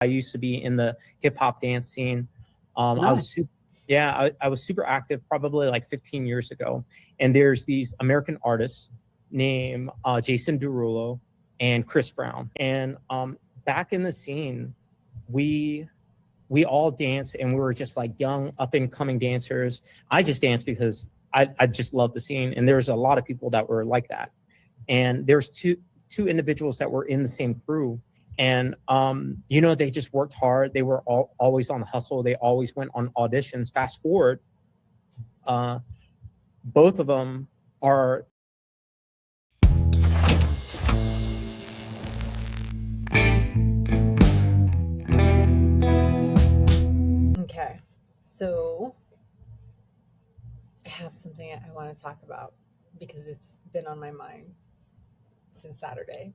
I used to be in the hip hop dance scene. Nice. I was super active probably like 15 years ago. And there's these American artists named Jason Derulo and Chris Brown. And back in the scene, we all danced, and we were just like young up and coming dancers. I just danced because I just love the scene. And there's a lot of people that were like that. And there's two individuals that were in the same crew. And, they just worked hard. They were always on the hustle. They always went on auditions. Fast forward, both of them are. Okay, so I have something I want to talk about because it's been on my mind since Saturday.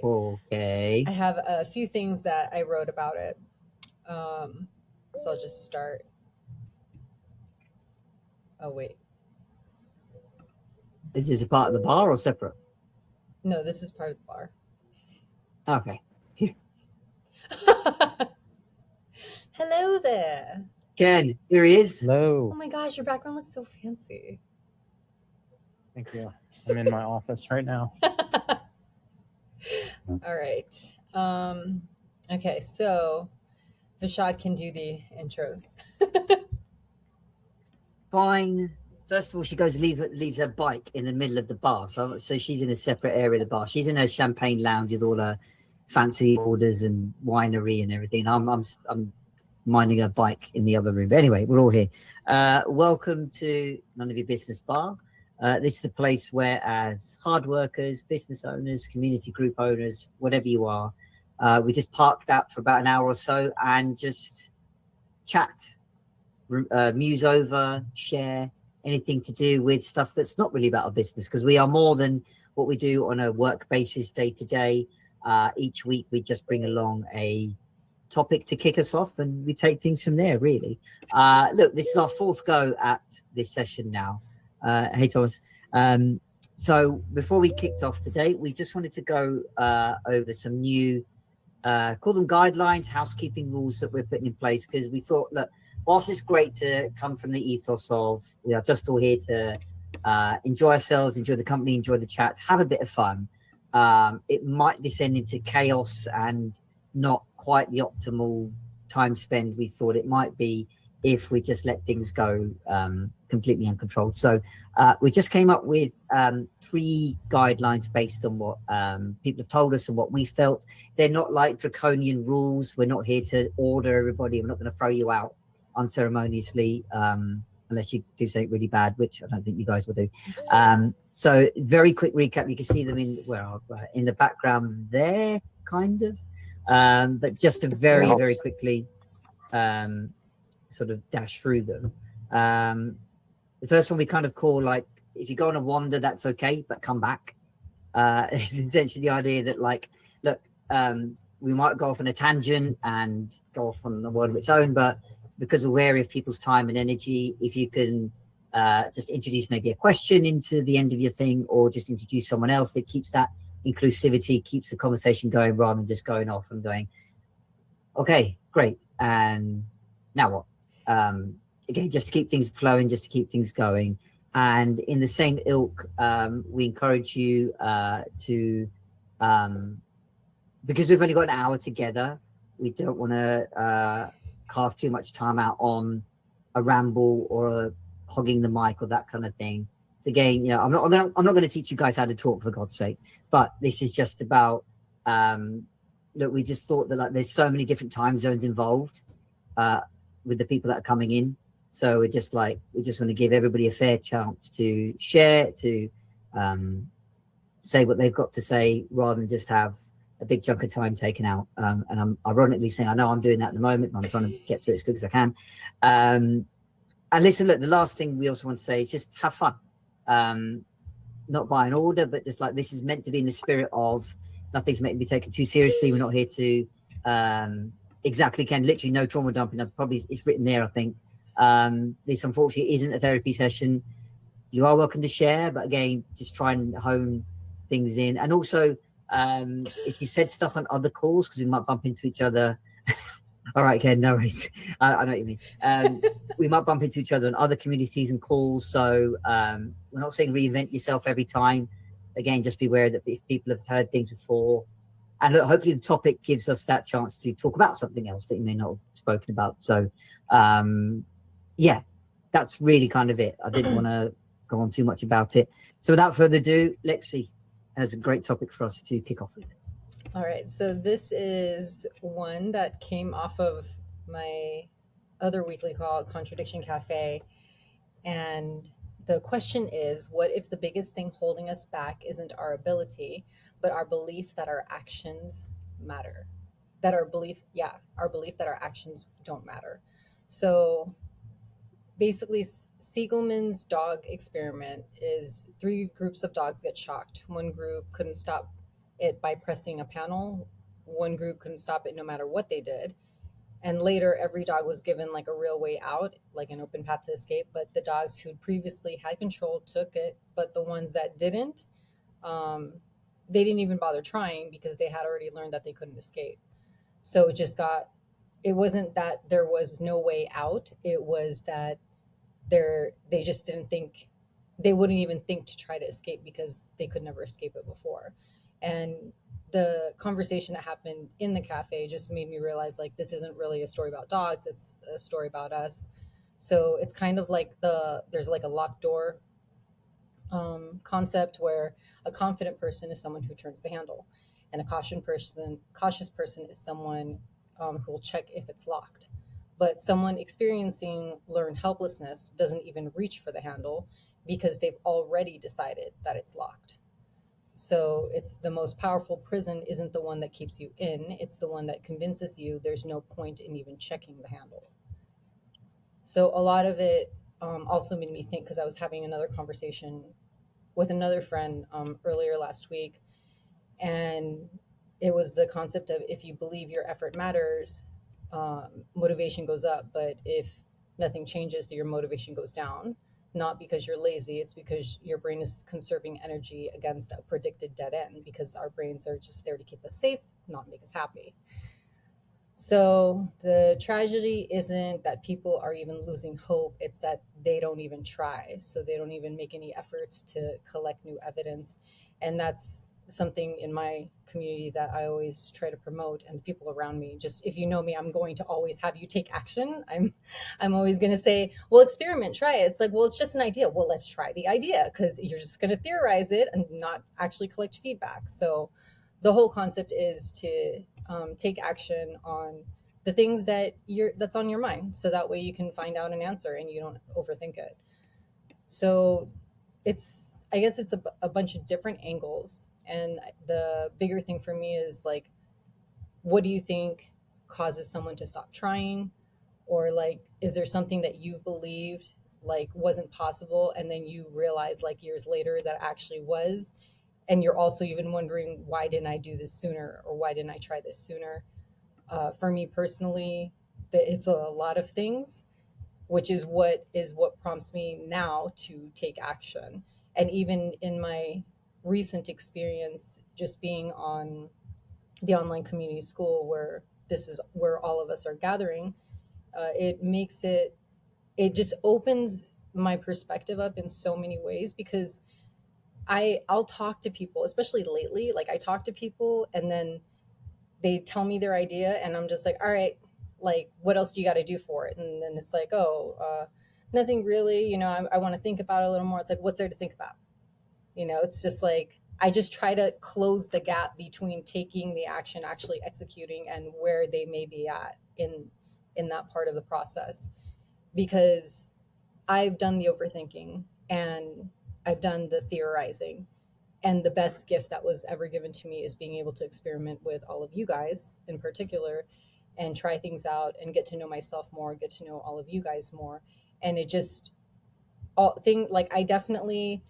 Okay. I have a few things that I wrote about it. So I'll just start. Oh, wait. Is this a part of the bar or separate? No, this is part of the bar. Okay. Hello there. Ken, here he is. Hello. Oh my gosh, your background looks so fancy. Thank you. I'm in my office right now. All right. Okay, so Vishad can do the intros. Fine. First of all, she goes leaves her bike in the middle of the bar. So she's in a separate area of the bar. She's in her champagne lounge with all her fancy orders and winery and everything. I'm minding her bike in the other room. But anyway, we're all here. Welcome to None of Your Business Bar. This is the place where, as hard workers, business owners, community group owners, whatever you are, we just parked out for about an hour or so and just chat, muse over, share anything to do with stuff that's not really about our business, because we are more than what we do on a work basis day to day. Each week we just bring along a topic to kick us off, and we take things from there, really. Look, this is our fourth go at this session now. Hey, Thomas. So before we kicked off today, we just wanted to go over some new, call them guidelines, housekeeping rules that we're putting in place, because we thought that whilst it's great to come from the ethos of we are just all here to enjoy ourselves, enjoy the company, enjoy the chat, have a bit of fun, it might descend into chaos and not quite the optimal time spent we thought it might be if we just let things go completely uncontrolled. So we just came up with 3 guidelines based on what people have told us and what we felt. They're not like draconian rules. We're not here to order everybody. We're not going to throw you out unceremoniously unless you do something really bad, which I don't think you guys will do. So very quick recap. You can see them in the background there, kind of. But just to very quickly sort of dash through them. The first one we kind of call, like, if you go on a wander, that's okay, but come back. It's essentially the idea that, like, look, we might go off on a tangent and go off on a world of its own, but because we're wary of people's time and energy, if you can just introduce maybe a question into the end of your thing, or just introduce someone else, that keeps that inclusivity, keeps the conversation going, rather than just going off and going, okay, great, and now what? Again, just to keep things flowing, just to keep things going. And in the same ilk, we encourage you to, because we've only got an hour together, we don't want to carve too much time out on a ramble or a hogging the mic or that kind of thing. So again, I'm not going to teach you guys how to talk, for God's sake, but this is just about, look, we just thought that, like, there's so many different time zones involved with the people that are coming in. So we just want to give everybody a fair chance to share, to say what they've got to say, rather than just have a big chunk of time taken out. And I'm ironically saying, I know I'm doing that at the moment, and I'm trying to get to it as quick as I can. And listen, look, the last thing we also want to say is just have fun. Not by an order, but just like, this is meant to be in the spirit of nothing's meant to be taken too seriously. We're not here to exactly, Ken, literally no trauma dumping. Probably it's written there, I think. This unfortunately isn't a therapy session. You are welcome to share, but again, just try and hone things in. And also, If you said stuff on other calls, because we might bump into each other. All right, Ken, no worries. I know what you mean. We might bump into each other in other communities and calls. So we're not saying reinvent yourself every time. Again, just beware that if people have heard things before, and look, hopefully the topic gives us that chance to talk about something else that you may not have spoken about. So yeah, that's really kind of it. I didn't want to go on too much about it. So without further ado, Lexi has a great topic for us to kick off with. All right, so this is one that came off of my other weekly call, Contradiction Cafe. And the question is, what if the biggest thing holding us back isn't our ability, but our belief that our actions matter? Our belief that our actions don't matter. So basically, Siegelman's dog experiment is 3 groups of dogs get shocked. One group couldn't stop it by pressing a panel. One group couldn't stop it no matter what they did. And later, every dog was given like a real way out, like an open path to escape. But the dogs who previously had control took it. But the ones that didn't, they didn't even bother trying because they had already learned that they couldn't escape. So it wasn't that there was no way out. It was that they just didn't think, they wouldn't even think to try to escape because they could never escape it before. And the conversation that happened in the cafe just made me realize, like, this isn't really a story about dogs, it's a story about us. So it's kind of like there's like a locked door concept, where a confident person is someone who turns the handle, and a cautious person is someone who will check if it's locked. But someone experiencing learned helplessness doesn't even reach for the handle because they've already decided that it's locked. So it's the most powerful prison isn't the one that keeps you in, it's the one that convinces you there's no point in even checking the handle. So a lot of it also made me think, because I was having another conversation with another friend earlier last week, and it was the concept of, if you believe your effort matters, motivation goes up. But if nothing changes, your motivation goes down. Not because you're lazy, it's because your brain is conserving energy against a predicted dead end, because our brains are just there to keep us safe, not make us happy. So the tragedy isn't that people are even losing hope, it's that they don't even try. So they don't even make any efforts to collect new evidence. And that's something in my community that I always try to promote, and people around me. Just, if you know me, I'm going to always have you take action. I'm always going to say, well, experiment, try it. It's like, well, it's just an idea. Well, let's try the idea, because you're just going to theorize it and not actually collect feedback. So the whole concept is to take action on the things that's on your mind, so that way you can find out an answer and you don't overthink it. So I guess it's a bunch of different angles. And the bigger thing for me is, like, what do you think causes someone to stop trying? Or, like, is there something that you've believed like wasn't possible, and then you realize like years later that actually was? And you're also even wondering, why didn't I do this sooner, or why didn't I try this sooner? For me personally, it's a lot of things, which is what prompts me now to take action. And even in my recent experience, just being on the online community school, where this is where all of us are gathering, it just opens my perspective up in so many ways, because I'll talk to people, especially lately. Like, I talk to people and then they tell me their idea, and I'm just like, all right, like, what else do you got to do for it? And then it's like, nothing really, I want to think about it a little more. It's like, what's there to think about? It's just like, I just try to close the gap between taking the action, actually executing, and where they may be at in that part of the process. Because I've done the overthinking and I've done the theorizing. And the best gift that was ever given to me is being able to experiment with all of you guys in particular, and try things out and get to know myself more, get to know all of you guys more. And it just, I definitely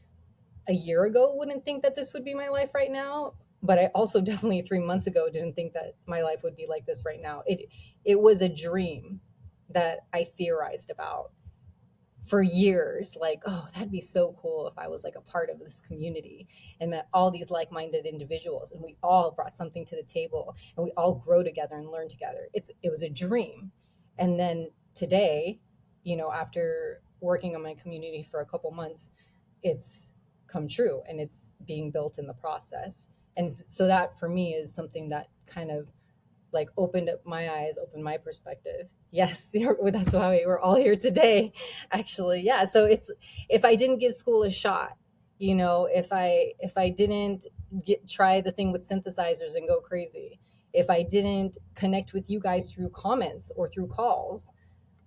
a year ago wouldn't think that this would be my life right now. But I also definitely 3 months ago didn't think that my life would be like this right now. It was a dream that I theorized about for years, like, oh, that'd be so cool if I was like a part of this community and met all these like-minded individuals and we all brought something to the table and we all grow together and learn together. It was a dream. And then today, you know, after working on my community for a couple months, it's come true and it's being built in the process. And so that for me is something that kind of like opened up my eyes, opened my perspective. Yes, that's why we're all here today, actually. Yeah. So it's, if I didn't give school a shot, you know, if I didn't try the thing with synthesizers and go crazy, if I didn't connect with you guys through comments or through calls,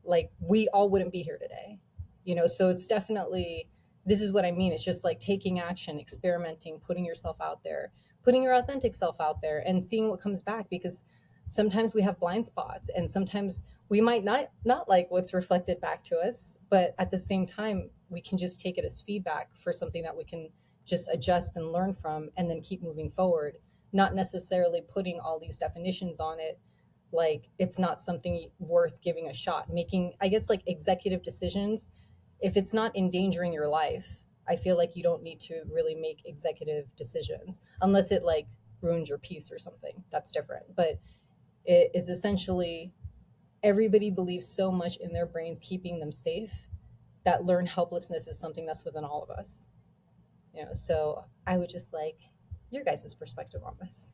like we all wouldn't be here today, you know. So it's definitely, this is what I mean. It's just like taking action, experimenting, putting yourself out there, putting your authentic self out there and seeing what comes back, because sometimes we have blind spots and sometimes we might not like what's reflected back to us, but at the same time we can just take it as feedback for something that we can just adjust and learn from and then keep moving forward, not necessarily putting all these definitions on it. Like it's not something worth giving a shot. Making, I guess, like executive decisions, if it's not endangering your life, I feel like you don't need to really make executive decisions unless it like ruins your peace or something. That's different. But it is essentially, everybody believes so much in their brains keeping them safe that learned helplessness is something that's within all of us. You know, so I would just like your guys' perspective on this.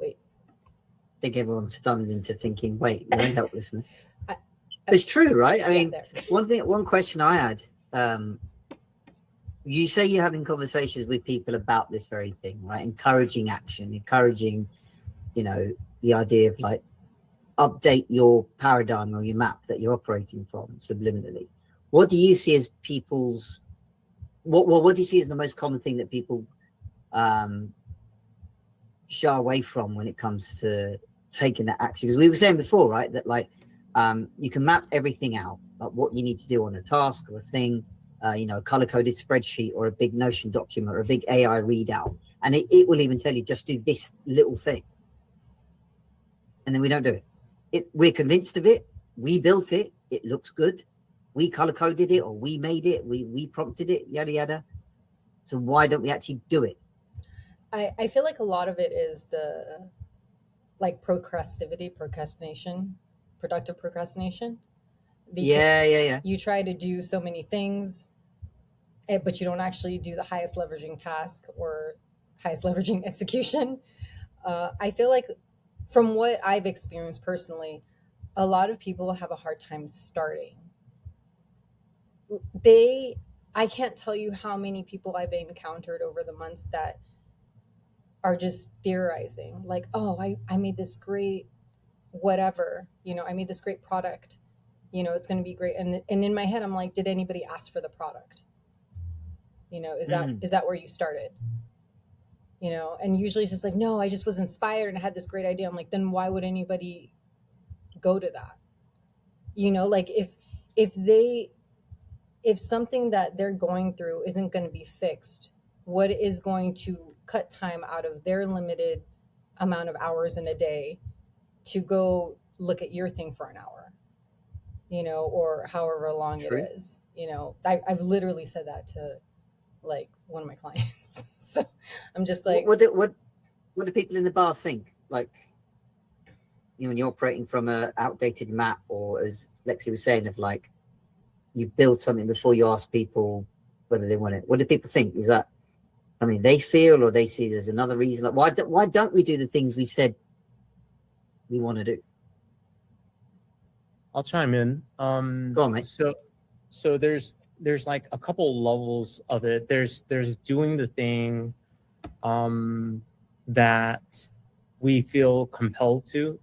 Wait. I think everyone's stunned into thinking, wait, learned helplessness. I- It's true, right? I Yeah, mean, there. one question I had, you say you're having conversations with people about this very thing, right? Encouraging action, encouraging, you know, the idea of like update your paradigm or your map that you're operating from subliminally. What do you see as people's, what do you see as the most common thing that people shy away from when it comes to taking that action? Because we were saying before, right, that like you can map everything out, like what you need to do on a task or a thing, you know, a color-coded spreadsheet or a big Notion document or a big AI readout, and it will even tell you just do this little thing, and then we don't do it. We're convinced of it, we built it, it looks good, we color-coded it, or we made it, we prompted it, yada yada. So why don't we actually do it? I feel like a lot of it is the like procrastination, productive procrastination. Because Yeah. you try to do so many things, but you don't actually do the highest leveraging task or highest leveraging execution. I feel like from what I've experienced personally, a lot of people have a hard time starting. I can't tell you how many people I've encountered over the months that are just theorizing, like, oh, I made this great whatever, you know, I made this great product, you know, it's going to be great. And in my head, I'm like, did anybody ask for the product? You know, is that where you started? You know, and usually it's just like, no, I just was inspired and had this great idea. I'm like, then why would anybody go to that? You know, like if something that they're going through isn't going to be fixed, what is going to cut time out of their limited amount of hours in a day to go look at your thing for an hour, you know, or however long True. it is, you know. I've literally said that to like one of my clients. So I'm just like, what do people in the bar think? Like, you know, when you're operating from a outdated map, or as Lexi was saying, of like you build something before you ask people whether they want it. What do people think? Is that, I mean, they feel, or they see there's another reason? Like, why don't we do the things we said we want to do? I'll chime in. Go on, mate. So there's like a couple levels of it. There's doing the thing that we feel compelled to.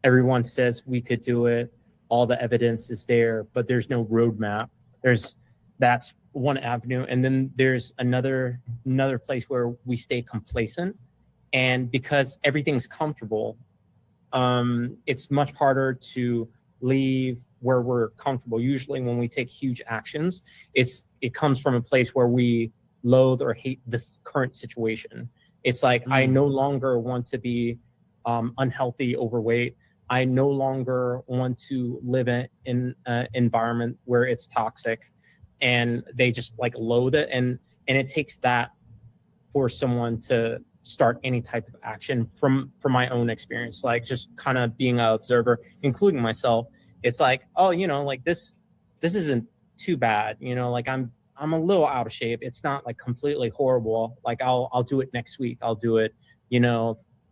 Everyone says we could do it. All the evidence is there, but there's no roadmap. That's one avenue. And then there's another place where we stay complacent. And because everything's comfortable, it's much harder to leave where we're comfortable. Usually when we take huge actions, it comes from a place where we loathe or hate this current situation. It's like, I no longer want to be unhealthy, overweight. I no longer want to live in an environment where it's toxic and they just like loathe it. And it takes that for someone to start any type of action. From my own experience, like just kind of being an observer, including myself. It's like, oh, like this isn't too bad. Like I'm a little out of shape. It's not like completely horrible. Like I'll do it next week. I'll do it,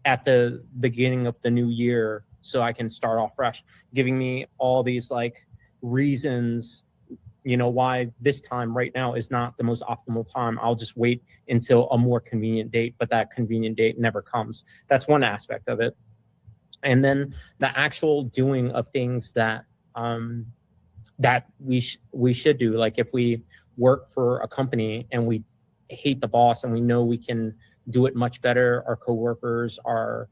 at the beginning of the new year, so I can start off fresh, giving me all these like reasons, why this time right now is not the most optimal time. I'll just wait until a more convenient date, but that convenient date never comes. That's one aspect of it. And then the actual doing of things that that we should do. Like if we work for a company and we hate the boss and we know we can do it much better, our coworkers are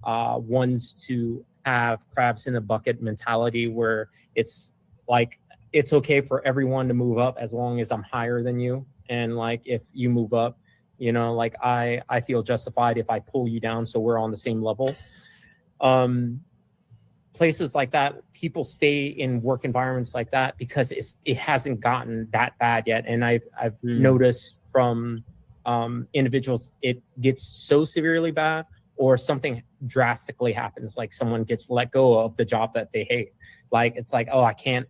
ones to have crabs in a bucket mentality, where it's like it's okay for everyone to move up as long as I'm higher than you. And like if you move up, like I feel justified if I pull you down, so we're on the same level. Places like that, people stay in work environments like that because it hasn't gotten that bad yet. And I've noticed from individuals, it gets so severely bad, or something drastically happens, like someone gets let go of the job that they hate. Like it's like, oh, I can't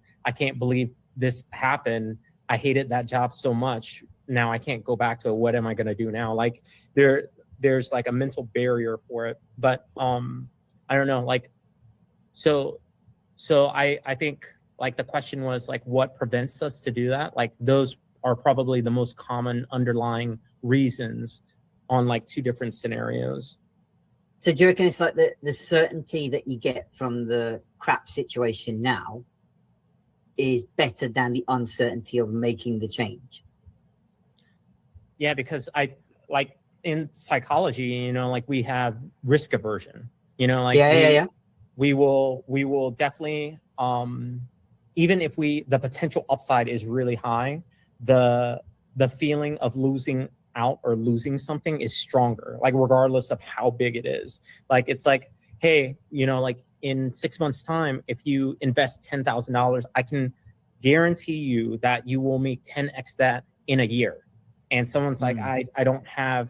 believe this happened. I hated that job so much. Now I can't go back to it. What am I going to do now? Like there's like a mental barrier for it. But I don't know. Like so I think like the question was like, what prevents us to do that? Like those are probably the most common underlying reasons on like two different scenarios. So do you reckon it's like the certainty that you get from the crap situation now is better than the uncertainty of making the change? Yeah, because I like in psychology, like we have risk aversion, like we will definitely, even if the potential upside is really high, the feeling of losing out or losing something is stronger, like regardless of how big it is. Like it's like, hey, like in 6 months time, if you invest $10,000, I can guarantee you that you will make 10x that in a year. And someone's like, I don't have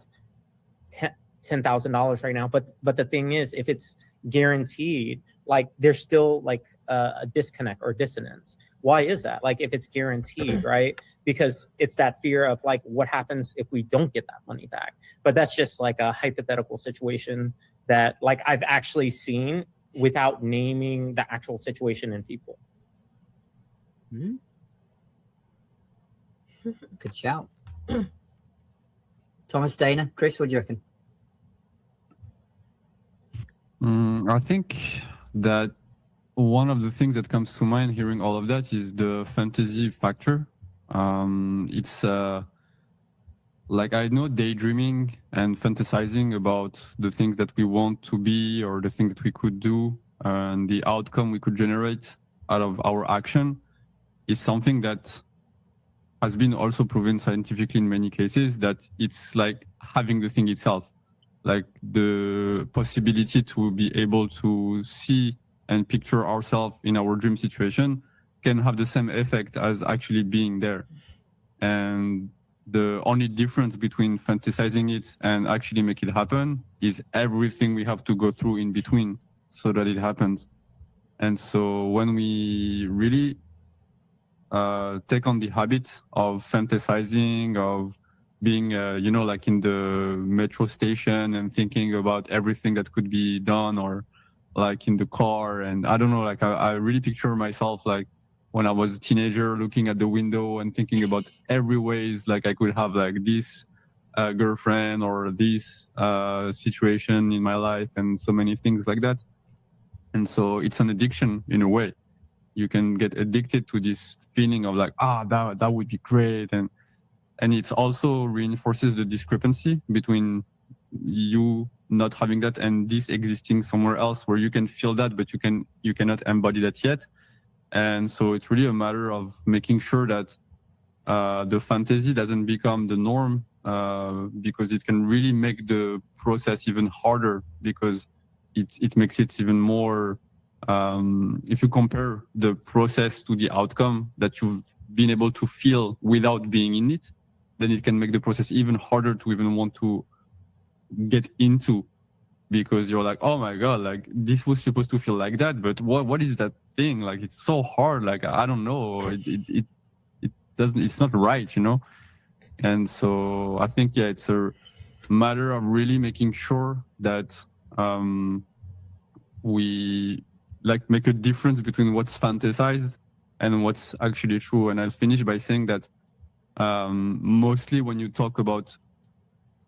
$10,000 right now, but the thing is, if it's guaranteed, like there's still like a disconnect or dissonance. Why is that? Like if it's guaranteed, right? Because it's that fear of like, what happens if we don't get that money back? But that's just like a hypothetical situation that like I've actually seen without naming the actual situation in people. Good shout. Thomas, Dana, Chris, what do you reckon? I think that one of the things that comes to mind hearing all of that is the fantasy factor. It's like, I know daydreaming and fantasizing about the things that we want to be or the things that we could do and the outcome we could generate out of our action is something that has been also proven scientifically in many cases, that it's like having the thing itself, like the possibility to be able to see and picture ourselves in our dream situation can have the same effect as actually being there. And the only difference between fantasizing it and actually make it happen is everything we have to go through in between so that it happens. And so when we really take on the habit of fantasizing, of being, like in the metro station and thinking about everything that could be done, or like in the car. And I don't know, like I really picture myself like when I was a teenager looking at the window and thinking about every ways like I could have like this girlfriend or this situation in my life and so many things like that. And so it's an addiction in a way. You can get addicted to this feeling of like, that would be great. And it also reinforces the discrepancy between you not having that and this existing somewhere else where you can feel that, but you cannot embody that yet. And so it's really a matter of making sure that the fantasy doesn't become the norm, because it can really make the process even harder, because it makes it even more. If you compare the process to the outcome that you've been able to feel without being in it, then it can make the process even harder to even want to get into, because you're like, oh my god, like this was supposed to feel like that, but what is that thing? Like it's so hard. Like I don't know. It doesn't. It's not right, you know. And so I think it's a matter of really making sure that we like make a difference between what's fantasized and what's actually true. And I'll finish by saying that mostly when you talk about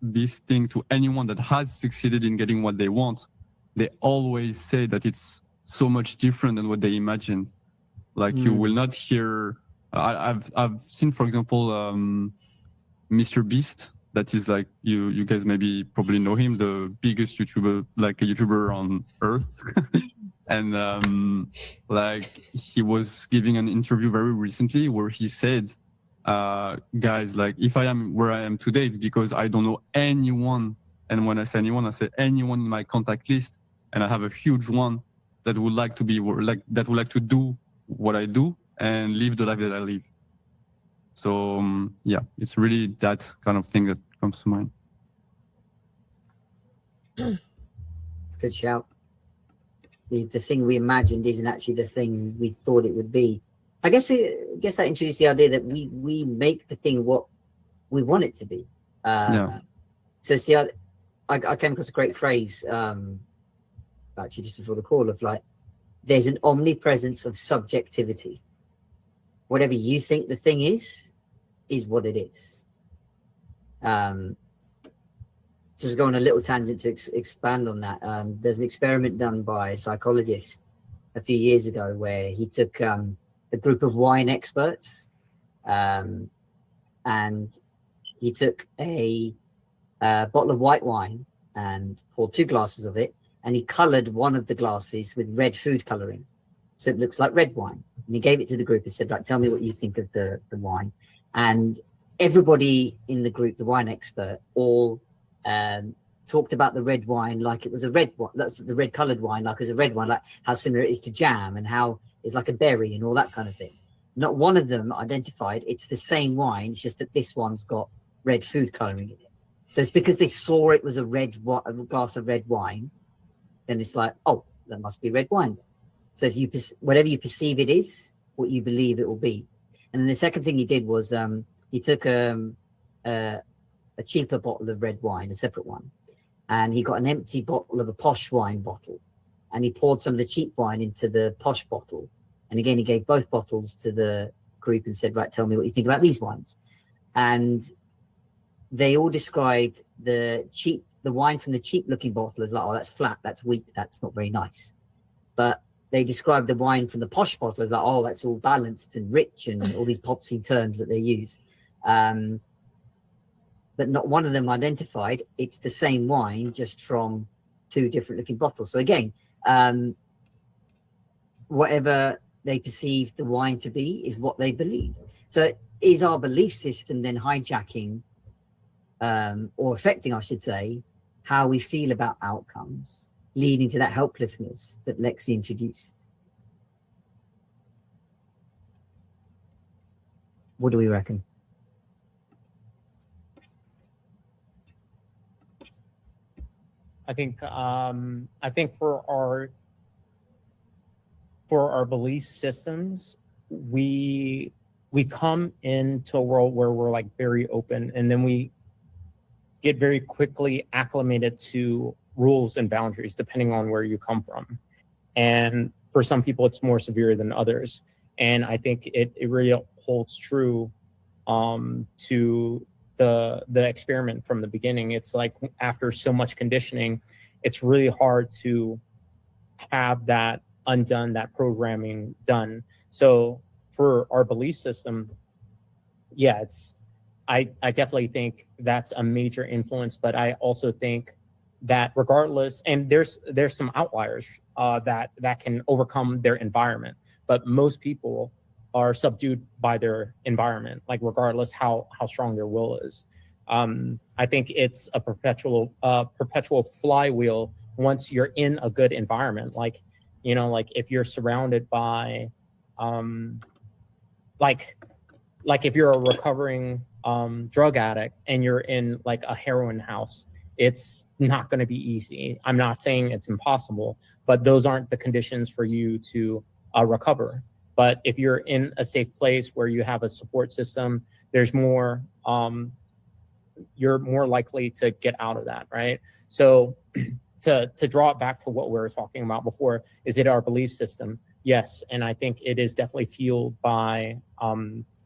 this thing to anyone that has succeeded in getting what they want, they always say that it's so much different than what they imagined. Like you will not hear. I've seen, for example, Mr. Beast. That is like you guys maybe probably know him, the biggest YouTuber, like a YouTuber on earth. And like he was giving an interview very recently where he said, guys, like if I am where I am today, it's because I don't know anyone. And when I say anyone, I say anyone in my contact list. And I have a huge one that would like to be like, that would like to do what I do and live the life that I live. So yeah, it's really that kind of thing that comes to mind. It's a good shout. The thing we imagined isn't actually the thing we thought it would be. I guess that introduced the idea that we make the thing what we want it to be. Yeah. So see, I came across a great phrase actually just before the call of like, there's an omnipresence of subjectivity. Whatever you think the thing is what it is. Just go on a little tangent to expand on that. There's an experiment done by a psychologist a few years ago where he took a group of wine experts and he took a bottle of white wine and poured 2 glasses of it, and he colored one of the glasses with red food coloring, so it looks like red wine. And he gave it to the group and said, like, tell me what you think of the wine. And everybody in the group, the wine expert, all talked about the red wine like it was a red one. That's the red colored wine, like it was a red wine, like how similar it is to jam and how it's like a berry and all that kind of thing. Not one of them identified it's the same wine, it's just that this one's got red food coloring in it. So it's because they saw it was a glass of red wine, then it's like, oh, that must be red wine. So if you whatever you perceive it is, what you believe it will be. And then the second thing he did was he took a cheaper bottle of red wine, a separate one, and he got an empty bottle of a posh wine bottle, and he poured some of the cheap wine into the posh bottle. And again, he gave both bottles to the group and said, right, tell me what you think about these wines. And they all described the wine from the cheap looking bottle as like, oh, that's flat, that's weak, that's not very nice. But they described the wine from the posh bottle as like, oh, that's all balanced and rich, and all these potsy terms that they use. But not one of them identified it's the same wine, just from 2 different looking bottles. So again, whatever they perceive the wine to be is what they believe. So is our belief system then hijacking or affecting, I should say, how we feel about outcomes, leading to that helplessness that Lexi introduced? What do we reckon? I think for our belief systems, we come into a world where we're like very open, and then we get very quickly acclimated to rules and boundaries depending on where you come from. And for some people, it's more severe than others. And I think it really holds true to the experiment from the beginning. It's like after so much conditioning, it's really hard to have that undone, that programming done. So for our belief system, yeah, I definitely think that's a major influence, but I also think that regardless, and there's some outliers that can overcome their environment, but most people are subdued by their environment, like regardless how strong their will is. I think it's a perpetual flywheel once you're in a good environment. Like, you know, like if you're surrounded by, like if you're a recovering drug addict and you're in like a heroin house, it's not going to be easy. I'm not saying it's impossible, but those aren't the conditions for you to recover. But if you're in a safe place where you have a support system, there's more, you're more likely to get out of that, right? So to draw it back to what we were talking about before, is it our belief system? Yes, and I think it is definitely fueled by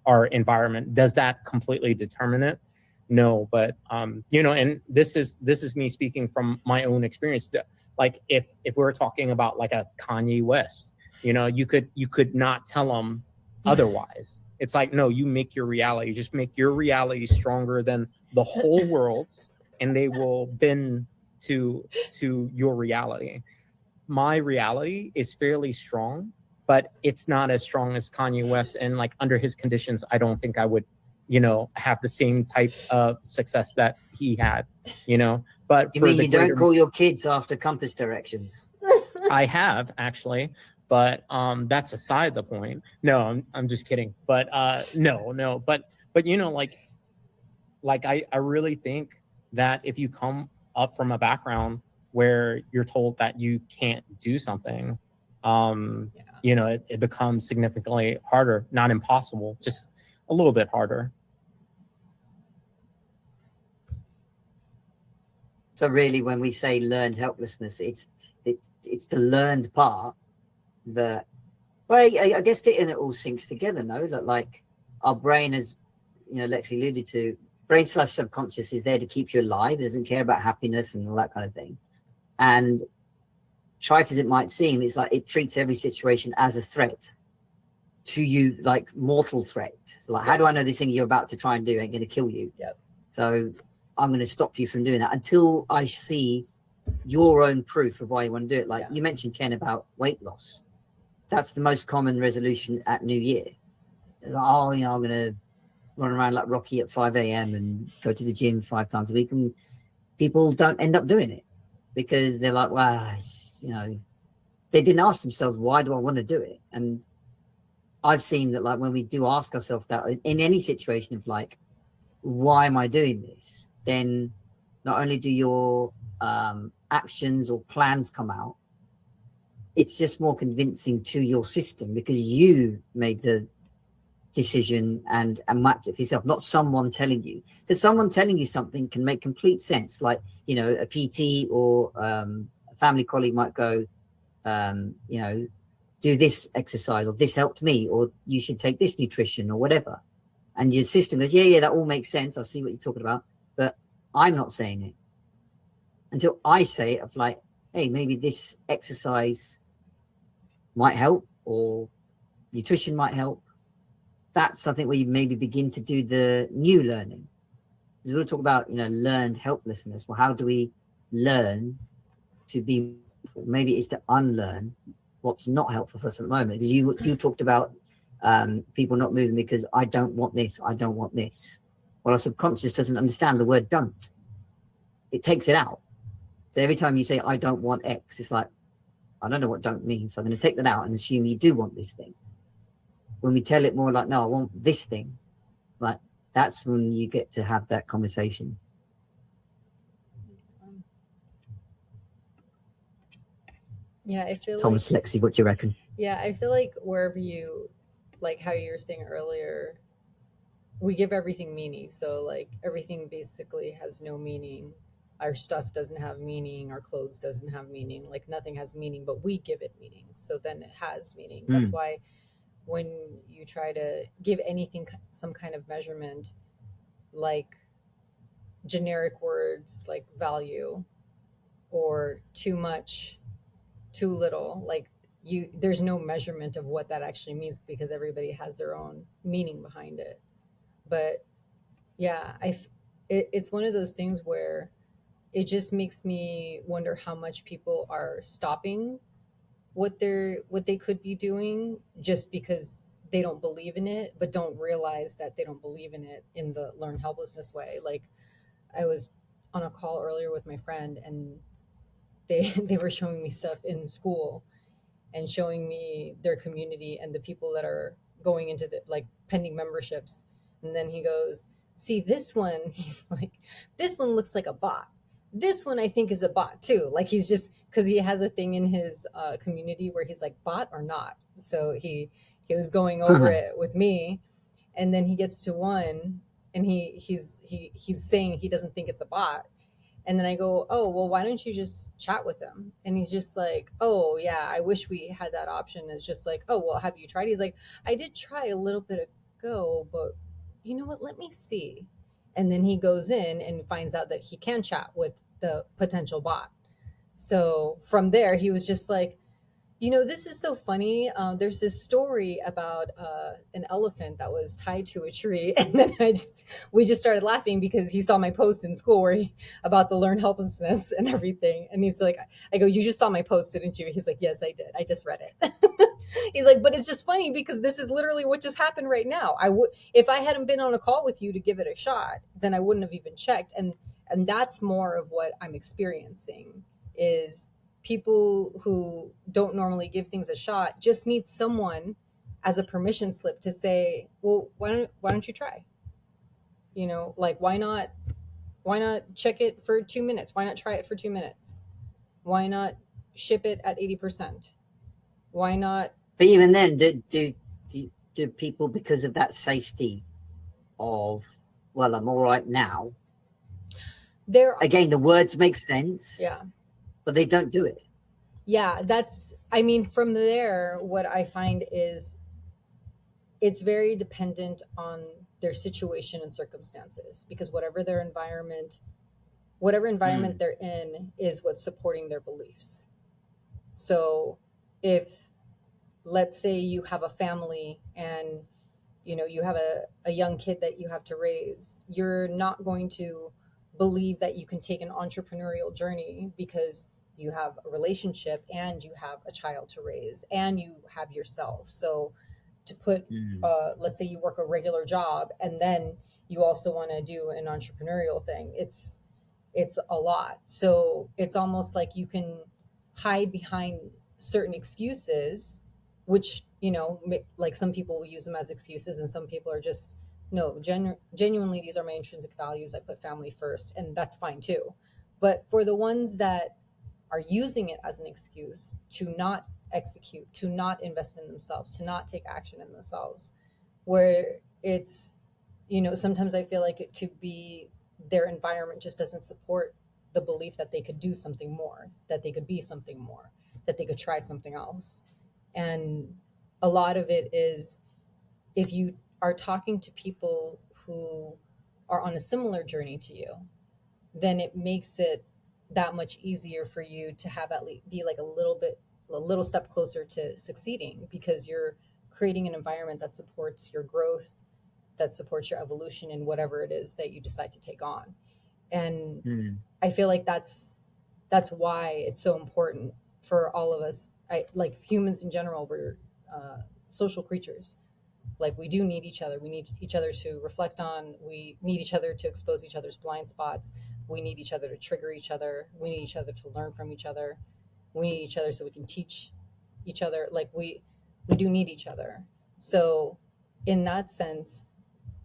our environment. Does that completely determine it? No, but you know, and this is me speaking from my own experience. Like if we're talking about like a Kanye West, you know, you could not tell him otherwise. It's like, no, you make your reality. Just make your reality stronger than the whole world's, and they will bend to your reality. My reality is fairly strong, but it's not as strong as Kanye West. And like under his conditions, I don't think I would, you know, have the same type of success that he had, you know. But You mean you don't call your kids after compass directions? I have actually, but that's aside the point. No, I'm just kidding. But no, but you know, like I really think that if you come up from a background where you're told that you can't do something, you know, it becomes significantly harder, not impossible, just a little bit harder. So really, when we say learned helplessness, it's the learned part that, well, I guess it all syncs together, no? That like our brain, as you know, Lexi alluded to, brain / subconscious is there to keep you alive. It doesn't care about happiness and all that kind of thing. And trite as it might seem, it's like it treats every situation as a threat to you, like mortal threat. So like, how do I know this thing you're about to try and do ain't going to kill you? Yep. So I'm going to stop you from doing that until I see your own proof of why you want to do it. Like you mentioned, Ken, about weight loss. That's the most common resolution at New Year. Like, oh, you know, I'm going to run around like Rocky at 5 a.m. and go to the gym 5 times a week. And people don't end up doing it because they're like, well, you know, they didn't ask themselves, why do I want to do it? And I've seen that, like, when we do ask ourselves that in any situation of like, why am I doing this? Then not only do your actions or plans come out, it's just more convincing to your system because you made the decision and mapped it for yourself, not someone telling you. Because someone telling you something can make complete sense. Like, you know, a PT or a family colleague might go, you know, do this exercise, or this helped me, or you should take this nutrition or whatever. And your system goes, yeah, that all makes sense. I see what you're talking about. But I'm not saying it until I say it of like, hey, maybe this exercise might help or nutrition might help. That's something where you maybe begin to do the new learning. Because we'll talk about, you know, learned helplessness. Well, how do we learn to be, maybe it's to unlearn what's not helpful for us at the moment. Because you talked about people not moving because I don't want this, I don't want this. Well, our subconscious doesn't understand the word don't. It takes it out. So every time you say, I don't want X, it's like, I don't know what don't means. So I'm going to take that out and assume you do want this thing. When we tell it more like, no, I want this thing, like that's when you get to have that conversation. Yeah, I feel Thomas, like, Lexi, what do you reckon? yeah, I feel like wherever you, like how you were saying earlier, we give everything meaning. So like everything basically has no meaning. Our stuff doesn't have meaning. Our clothes doesn't have meaning. Like nothing has meaning, but we give it meaning. So then it has meaning. That's why when you try to give anything some kind of measurement, like generic words like value or too much, too little, like there's no measurement of what that actually means because everybody has their own meaning behind it. But yeah, it's one of those things where it just makes me wonder how much people are stopping what they could be doing just because they don't believe in it, but don't realize that they don't believe in it in the learned helplessness way. Like I was on a call earlier with my friend, and they were showing me stuff in school and showing me their community and the people that are going into the like pending memberships. And then he goes, see this one, he's like, this one looks like a bot. This one I think is a bot too. Like he's just because he has a thing in his community where he's like bot or not. So he was going over it with me, and then he gets to one, and he's saying he doesn't think it's a bot. And then I go, oh, well, why don't you just chat with him? And he's just like, oh, yeah, I wish we had that option. It's just like, oh, well, have you tried? He's like, I did try a little bit ago, but you know what? Let me see. And then he goes in and finds out that he can chat with the potential bot. So from there, he was just like, you know, this is so funny. There's this story about an elephant that was tied to a tree, and then we just started laughing because he saw my post in school about the learned helplessness and everything, and he's like, I go, you just saw my post, didn't you? He's like, yes, I did. I just read it. He's like, but it's just funny because this is literally what just happened right now. I would, if I hadn't been on a call with you to give it a shot, then I wouldn't have even checked, and that's more of what I'm experiencing is people who don't normally give things a shot just need someone as a permission slip to say, well, why don't you try? You know, like why not check it for 2 minutes? Why not try it for 2 minutes? Why not ship it at 80%? Why not? But even then, do people, because of that safety of, well, I'm all right now, There again, the words make sense, yeah, but they don't do it. yeah, that's, I mean, from there, what I find is it's very dependent on their situation and circumstances, because whatever environment they're in is what's supporting their beliefs. So if, let's say you have a family and you know you have a young kid that you have to raise, you're not going to believe that you can take an entrepreneurial journey because you have a relationship and you have a child to raise and you have yourself. So to put let's say you work a regular job and then you also want to do an entrepreneurial thing, it's a lot. So it's almost like you can hide behind certain excuses, which, you know, like some people will use them as excuses and some people are just, no, genuinely, these are my intrinsic values. I put family first, and that's fine too. But for the ones that are using it as an excuse to not execute, to not invest in themselves, to not take action in themselves, where it's, you know, sometimes I feel like it could be their environment just doesn't support the belief that they could do something more, that they could be something more, that they could try something else. And a lot of it is if you are talking to people who are on a similar journey to you, then it makes it that much easier for you to have at least be like a little step closer to succeeding, because you're creating an environment that supports your growth, that supports your evolution in whatever it is that you decide to take on. And I feel like that's why it's so important for all of us. I like humans in general, we're social creatures. Like we do need each other. We need each other to reflect on. We need each other to expose each other's blind spots. We need each other to trigger each other. We need each other to learn from each other. We need each other so we can teach each other. Like we do need each other. So in that sense,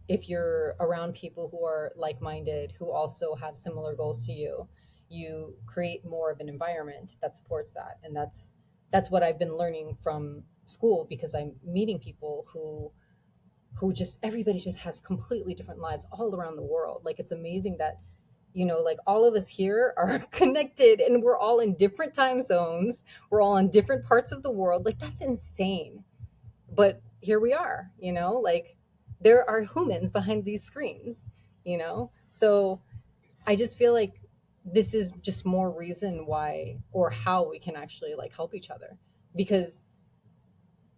if you're around people who are like-minded, who also have similar goals to you, you create more of an environment that supports that. And that's what I've been learning from school, because I'm meeting people who just, everybody just has completely different lives all around the world. Like it's amazing that, you know, like all of us here are connected and we're all in different time zones. We're all in different parts of the world. Like that's insane. But here we are, you know, like there are humans behind these screens, you know? So I just feel like this is just more reason why, or how we can actually like help each other, because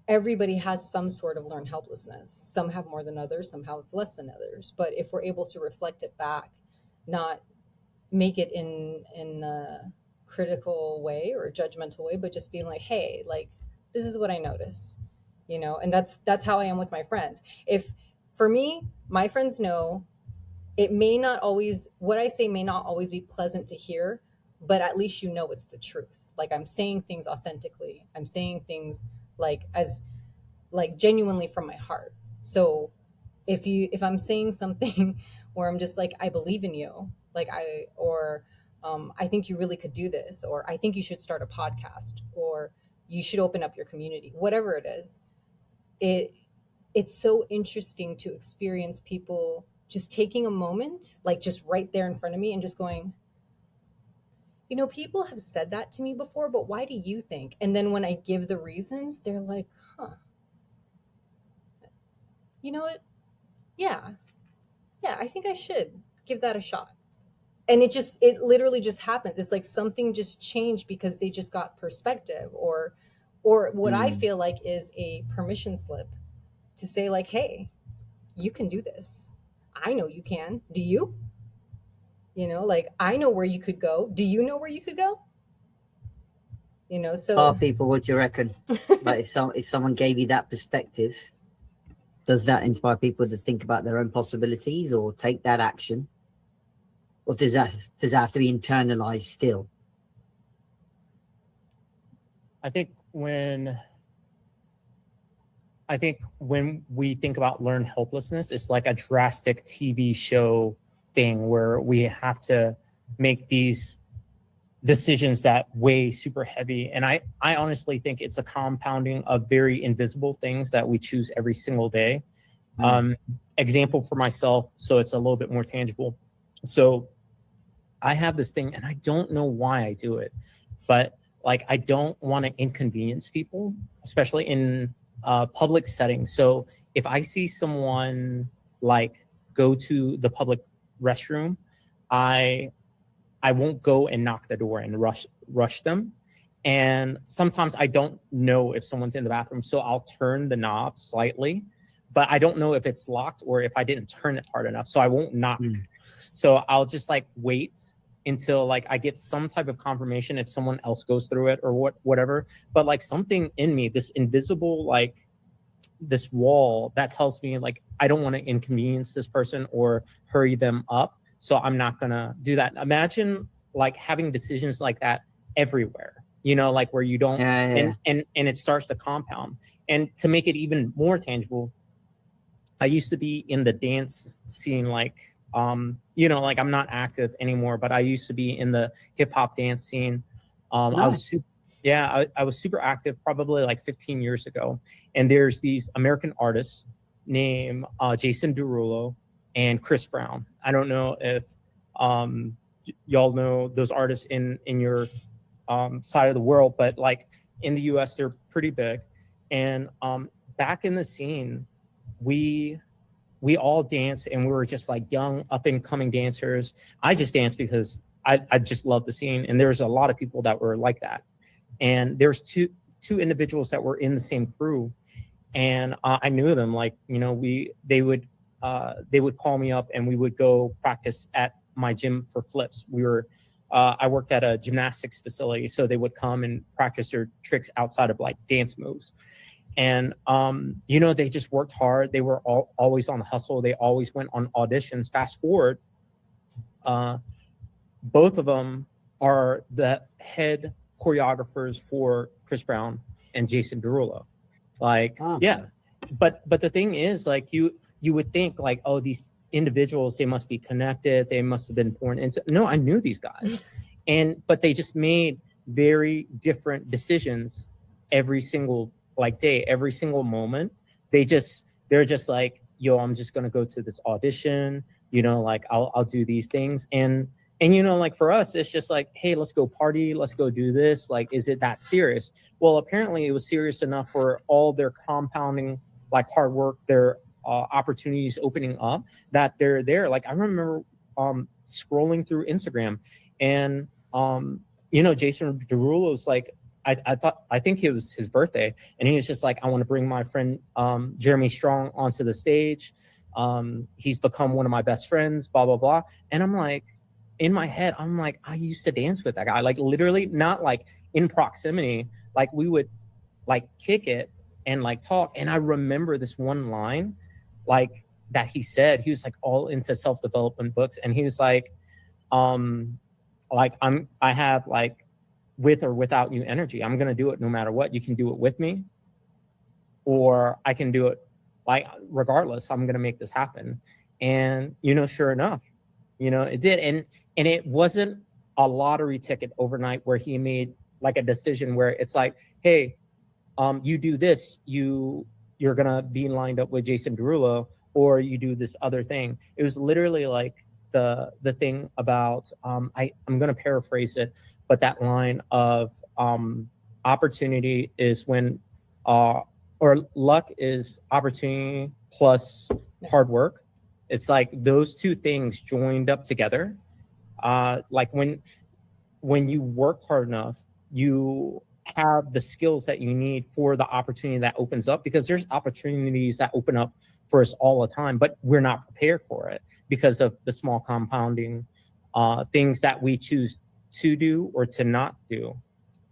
everybody has some sort of learned helplessness. Some have more than others, some have less than others. But if we're able to reflect it back, not make it in a critical way or a judgmental way, but just being like, hey, like this is what I noticed, you know. And that's how I am with my friends. If for me, my friends know it may not always, what I say may not always be pleasant to hear, but at least you know it's the truth. Like I'm saying things authentically. I'm saying things like as like genuinely from my heart. So if I'm saying something where I'm just like, I believe in you, like I think you really could do this, or I think you should start a podcast, or you should open up your community, whatever it is, it's so interesting to experience people just taking a moment, like just right there in front of me and just going, people have said that to me before, but why do you think? And then when I give the reasons, they're like, huh, you know what? Yeah, I think I should give that a shot. And it literally just happens. It's like something just changed because they just got perspective, or what I feel like is a permission slip to say like, hey, you can do this. I know you can. Do you? Like I know where you could go. Do you know where you could go? So People, what do you reckon? Like if someone gave you that perspective, does that inspire people to think about their own possibilities or take that action? Or does that have to be internalized still? I think when we think about learned helplessness, it's like a drastic TV show thing where we have to make these decisions that weigh super heavy. And I honestly think it's a compounding of very invisible things that we choose every single day. Example for myself, so it's a little bit more tangible. So I have this thing, and I don't know why I do it, but like I don't want to inconvenience people, especially in public settings. So if I see someone like go to the public restroom, I won't go and knock the door and rush them. And sometimes I don't know if someone's in the bathroom, so I'll turn the knob slightly, but I don't know if it's locked or if I didn't turn it hard enough, so I won't knock. So I'll just like wait until like I get some type of confirmation if someone else goes through it or whatever. But like something in me, this invisible, like this wall that tells me like I don't want to inconvenience this person or hurry them up, so I'm not gonna do that. Imagine like having decisions like that everywhere, like where you don't, and it starts to compound. And to make it even more tangible, I used to be in the dance scene, like like I'm not active anymore, but I used to be in the hip hop dance scene. Nice. I was super active probably like 15 years ago. And there's these American artists named Jason Derulo and Chris Brown. I don't know if y'all know those artists in your side of the world, but like in the US, they're pretty big. And back in the scene, we all danced, and we were just like young up and coming dancers. I just danced because I just love the scene. And there's a lot of people that were like that. And there's two individuals that were in the same crew, and I knew them. Like, they would call me up, and we would go practice at my gym for flips. I worked at a gymnastics facility, so they would come and practice their tricks outside of like dance moves. And they just worked hard. They were always on the hustle. They always went on auditions. Fast forward, both of them are the head choreographers for Chris Brown and Jason Derulo. Like, yeah. But the thing is, like, you would think like, oh, these individuals, they must be connected. They must have been born into. No, I knew these guys, but they just made very different decisions every single day, every single moment. They're just like, yo, I'm just gonna go to this audition. Like I'll do these things, and like for us, it's just like, hey, let's go party, let's go do this. Like, is it that serious? Well, apparently it was serious enough for all their compounding, like hard work, their opportunities opening up, that they're there. Like I remember scrolling through Instagram, and Jason Derulo's like, I think it was his birthday, and he was just like, I want to bring my friend Jeremy Strong onto the stage. He's become one of my best friends, blah blah blah. And I'm like, in my head, I'm like, I used to dance with that guy, like literally, not like in proximity, like we would like kick it and like talk. And I remember this one line, like that he said. He was like all into self-development books, and he was like I have like with or without you energy. I'm gonna do it no matter what. You can do it with me, or I can do it like regardless. I'm gonna make this happen. And sure enough, it did. And it wasn't a lottery ticket overnight where he made like a decision where it's like, hey, you do this, you're gonna be lined up with Jason Derulo, or you do this other thing. It was literally like the thing about I'm gonna paraphrase it, but that line of opportunity is when or luck is opportunity plus hard work. It's like those two things joined up together. Like when you work hard enough, you have the skills that you need for the opportunity that opens up, because there's opportunities that open up for us all the time, but we're not prepared for it because of the small compounding things that we choose to do or to not do.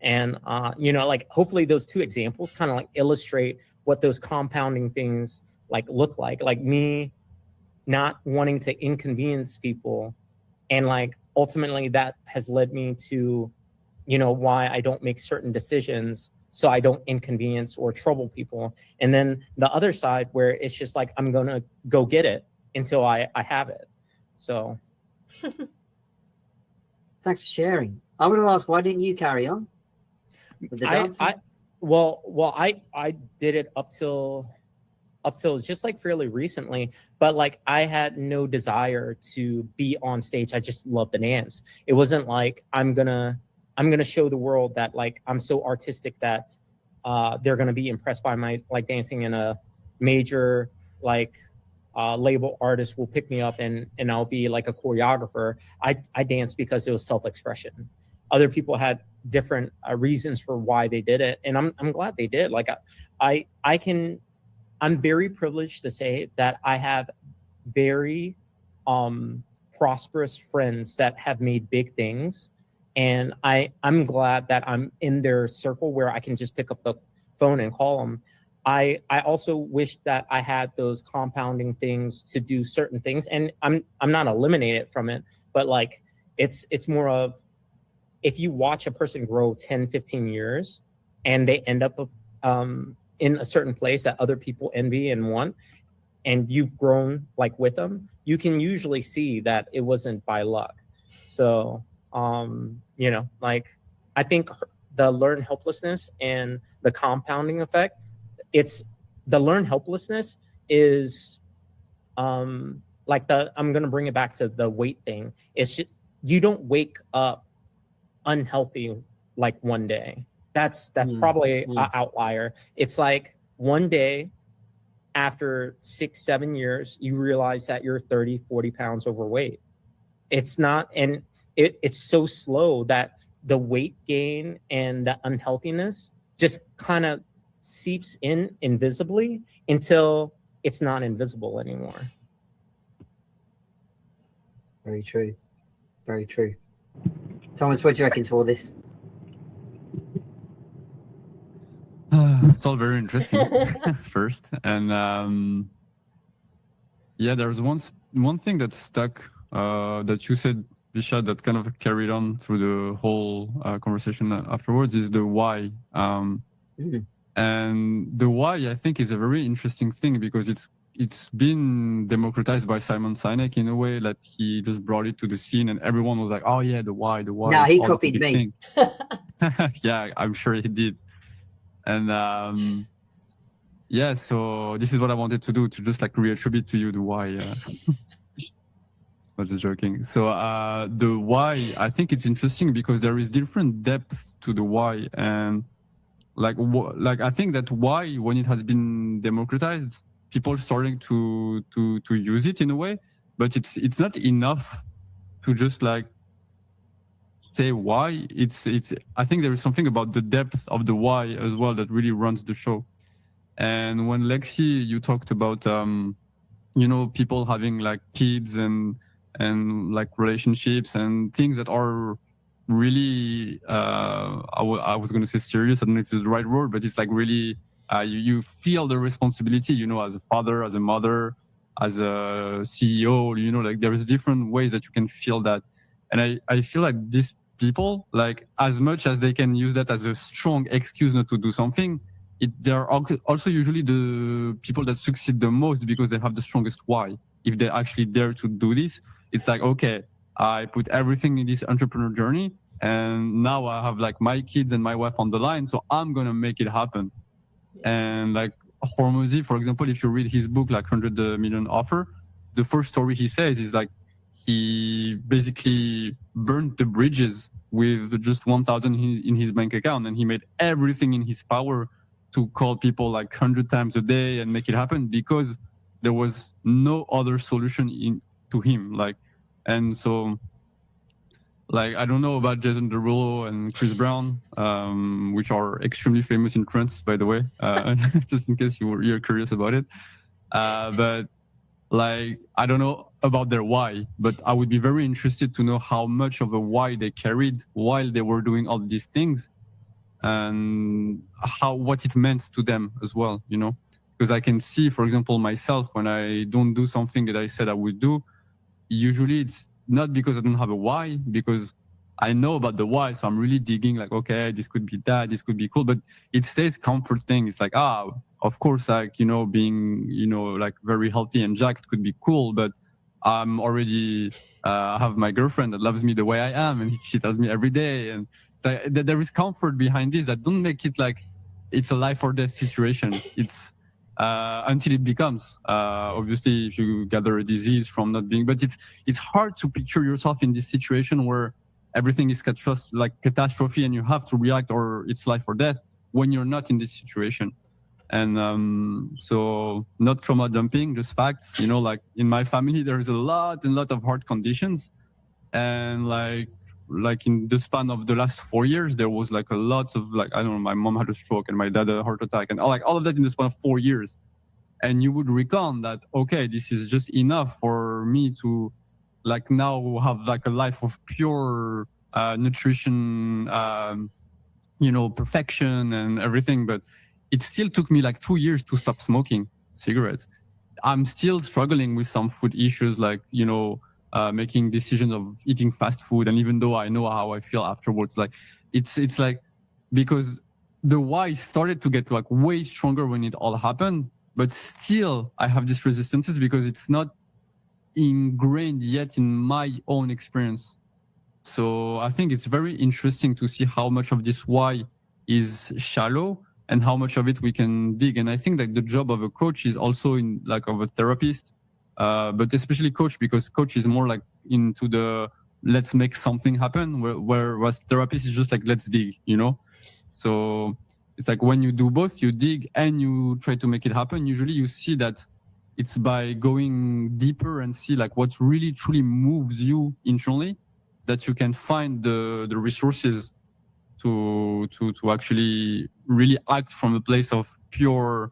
And like hopefully those two examples kind of like illustrate what those compounding things like look like me not wanting to inconvenience people, and like ultimately that has led me to why I don't make certain decisions, so I don't inconvenience or trouble people. And then the other side where it's just like I'm gonna go get it until I have it. So Thanks for sharing. I want to ask, why didn't you carry on with the dancing? I did it up till just like fairly recently, but like I had no desire to be on stage. I just loved the dance. It wasn't like I'm gonna show the world that like I'm so artistic that they're gonna be impressed by my like dancing, in a major like label artist will pick me up and I'll be like a choreographer. I danced because it was self-expression. Other people had different reasons for why they did it, and I'm glad they did. Like I'm very privileged to say that I have very prosperous friends that have made big things. And I'm glad that I'm in their circle where I can just pick up the phone and call them. I also wish that I had those compounding things to do certain things. And I'm not eliminated from it, but like it's more of, if you watch a person grow 10, 15 years and they end up in a certain place that other people envy and want, and you've grown like with them, you can usually see that it wasn't by luck. So, like I think the learned helplessness and the compounding effect, it's the learned helplessness is like I'm going to bring it back to the weight thing. It's just, you don't wake up unhealthy like one day. That's probably an outlier. It's like one day after 6-7 years, you realize that you're 30-40 pounds overweight. It's not, and it's so slow that the weight gain and the unhealthiness just kind of seeps in invisibly until it's not invisible anymore. Very true. Very true. Thomas, what do you reckon to all this? It's all very interesting first. And yeah, there's one thing that stuck that you said, Visha, that kind of carried on through the whole conversation afterwards, is the why. And the why, I think, is a very interesting thing, because it's been democratized by Simon Sinek in a way that he just brought it to the scene, and everyone was like, oh yeah, the why. No, he copied me. Yeah, I'm sure he did. And yeah, so this is what I wanted to do, to just like reattribute to you the why. Not just joking. So the why, I think it's interesting because there is different depth to the why, and like I think that why, when it has been democratized, people are starting to use it in a way, but it's not enough to just like say why. It's I think there is something about the depth of the why as well that really runs the show. And when Lexi, you talked about people having like kids and like relationships and things that are really I was going to say serious, I don't know if it's the right word, but it's like really you feel the responsibility, as a father, as a mother, as a CEO, you know, like there's different ways that you can feel that. And I feel like these people, like as much as they can use that as a strong excuse not to do something, they're also usually the people that succeed the most because they have the strongest why. If they actually dare to do this, it's like, okay, I put everything in this entrepreneur journey, and now I have like my kids and my wife on the line, so I'm gonna make it happen. And like Hormozy, for example, if you read his book, like 100 Million Offer, the first story he says is like he basically burned the bridges with just 1,000 in his bank account, and he made everything in his power to call people like 100 times a day and make it happen because there was no other solution to him. Like, and so, like, I don't know about Jason Derulo and Chris Brown, which are extremely famous in France, by the way, just in case you're curious about it. But like, I don't know about their why, but I would be very interested to know how much of a why they carried while they were doing all these things, and what it meant to them as well, you know? Because I can see, for example, myself, when I don't do something that I said I would do, usually it's not because I don't have a why, because I know about the why. So I'm really digging like, okay, this could be that, this could be cool, but it stays comforting. It's like, of course, like, you know, being, you know, like very healthy and jacked could be cool, but I'm already, I have my girlfriend that loves me the way I am, and she tells me every day. And there is comfort behind this that don't make it like it's a life or death situation. It's, until it becomes, obviously, if you gather a disease from not being, but it's hard to picture yourself in this situation where everything is catastrophe and you have to react or it's life or death when you're not in this situation. And so not trauma dumping, just facts, you know, like in my family, there is a lot of heart conditions. And like in the span of the last 4 years, there was like a lot of like, I don't know, my mom had a stroke and my dad a heart attack and like all of that in the span of 4 years. And you would reckon that, okay, this is just enough for me to like now have like a life of pure nutrition, you know, perfection and everything. But it still took me like 2 years to stop smoking cigarettes. I'm still struggling with some food issues, like, you know, making decisions of eating fast food. And even though I know how I feel afterwards, like it's like, because the why started to get like way stronger when it all happened, but still I have these resistances because it's not ingrained yet in my own experience. So I think it's very interesting to see how much of this why is shallow and how much of it we can dig. And I think that the job of a coach is also in like of a therapist, but especially coach, because coach is more like into the let's make something happen, whereas therapist is just like let's dig, you know? So it's like when you do both, you dig and you try to make it happen. Usually you see that it's by going deeper and see like what really truly moves you internally that you can find the resources to actually really act from a place of pure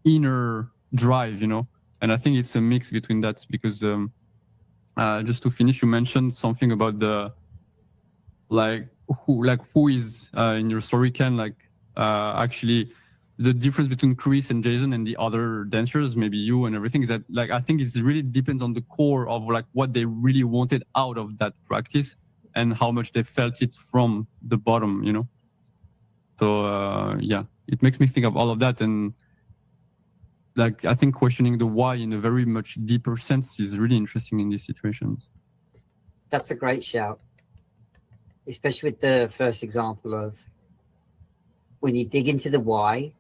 inner drive, you know. And I think it's a mix between that, because just to finish, you mentioned something about the who is in your story, Ken, like actually the difference between Chris and Jason and the other dancers, maybe you and everything, is that like I think it really depends on the core of like what they really wanted out of that practice and how much they felt it from the bottom, you know. So yeah, it makes me think of all of that. And like I think questioning the why in a very much deeper sense is really interesting in these situations. That's a great shout, especially with the first example of when you dig into the why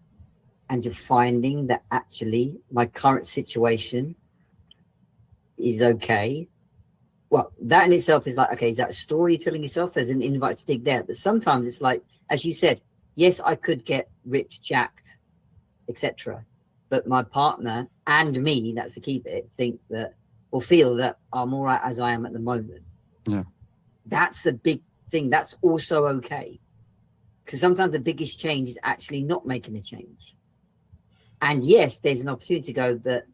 and you're finding that actually my current situation is okay. Well, that in itself is like, okay, is that a story you're telling yourself? There's an invite to dig there. But sometimes it's like, as you said, yes, I could get rich, jacked, etc. But my partner and me, that's the key bit, think that or feel that I'm all right as I am at the moment. Yeah. That's the big thing. That's also okay. Because sometimes the biggest change is actually not making a change. And yes, there's an opportunity to go, but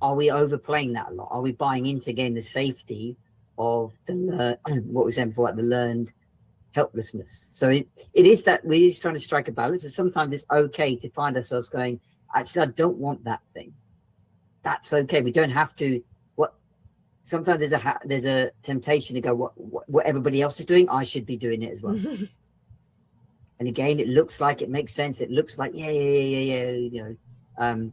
are we overplaying that a lot? Are we buying into, again, the safety of the what we said before, like the learned helplessness? So it is that we're just trying to strike a balance. And sometimes it's okay to find ourselves going, actually, I don't want that thing. that's okay. We don't have to. Sometimes there's a temptation to go, what everybody else is doing, I should be doing it as well. And again, it looks like it makes sense. It looks like yeah, you know,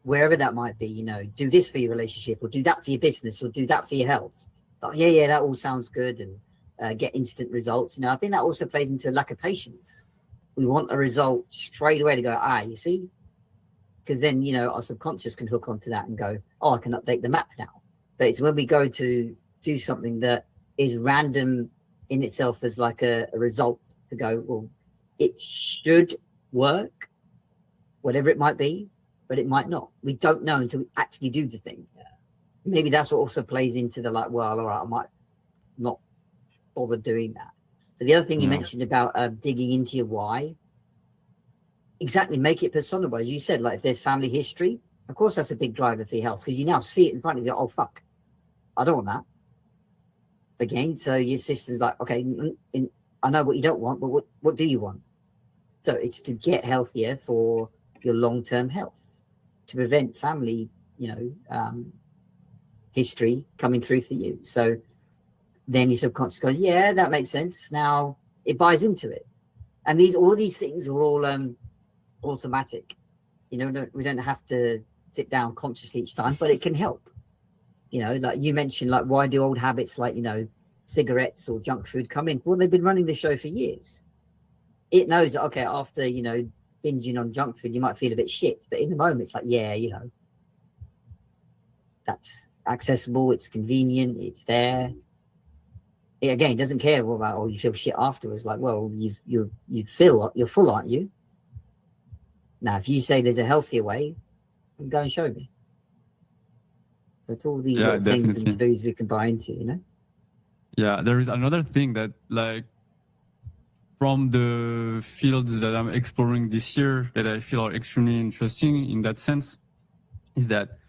wherever that might be, you know, do this for your relationship, or do that for your business, or do that for your health. It's like, yeah, that all sounds good, and get instant results. You know, I think that also plays into a lack of patience. We want a result straight away to go, you see. Because then, you know, our subconscious can hook onto that and go, I can update the map now. But it's when we go to do something that is random in itself as like a result to go, well, it should work, whatever it might be, but it might not. We don't know until we actually do the thing. Yeah. Maybe that's what also plays into the like, well, all right, I might not bother doing that. But the other thing you mentioned about digging into your why, exactly, make it personable. As you said, like if there's family history, of course that's a big driver for your health, because you now see it in front of you. Oh fuck, I don't want that. Again, so your system's like, okay, I know what you don't want, but what do you want? So it's to get healthier for your long-term health, to prevent family, you know, history coming through for you. So then your subconscious goes, yeah, that makes sense. Now it buys into it, and all these things are all automatic. You know, we don't have to sit down consciously each time, but it can help. You know, like you mentioned, like why do old habits like, you know, cigarettes or junk food come in? Well, they've been running the show for years. It knows that, okay, after, you know, binging on junk food, you might feel a bit shit, but in the moment it's like, yeah, you know, that's accessible, it's convenient, it's there. It, again, doesn't care about, you feel shit afterwards. Like, well, you're full, aren't you? Now, if you say there's a healthier way, go and show me. So it's all these little things and clues we can buy into, you know? Yeah, there is another thing that, like, from the fields that I'm exploring this year that I feel are extremely interesting in that sense is that,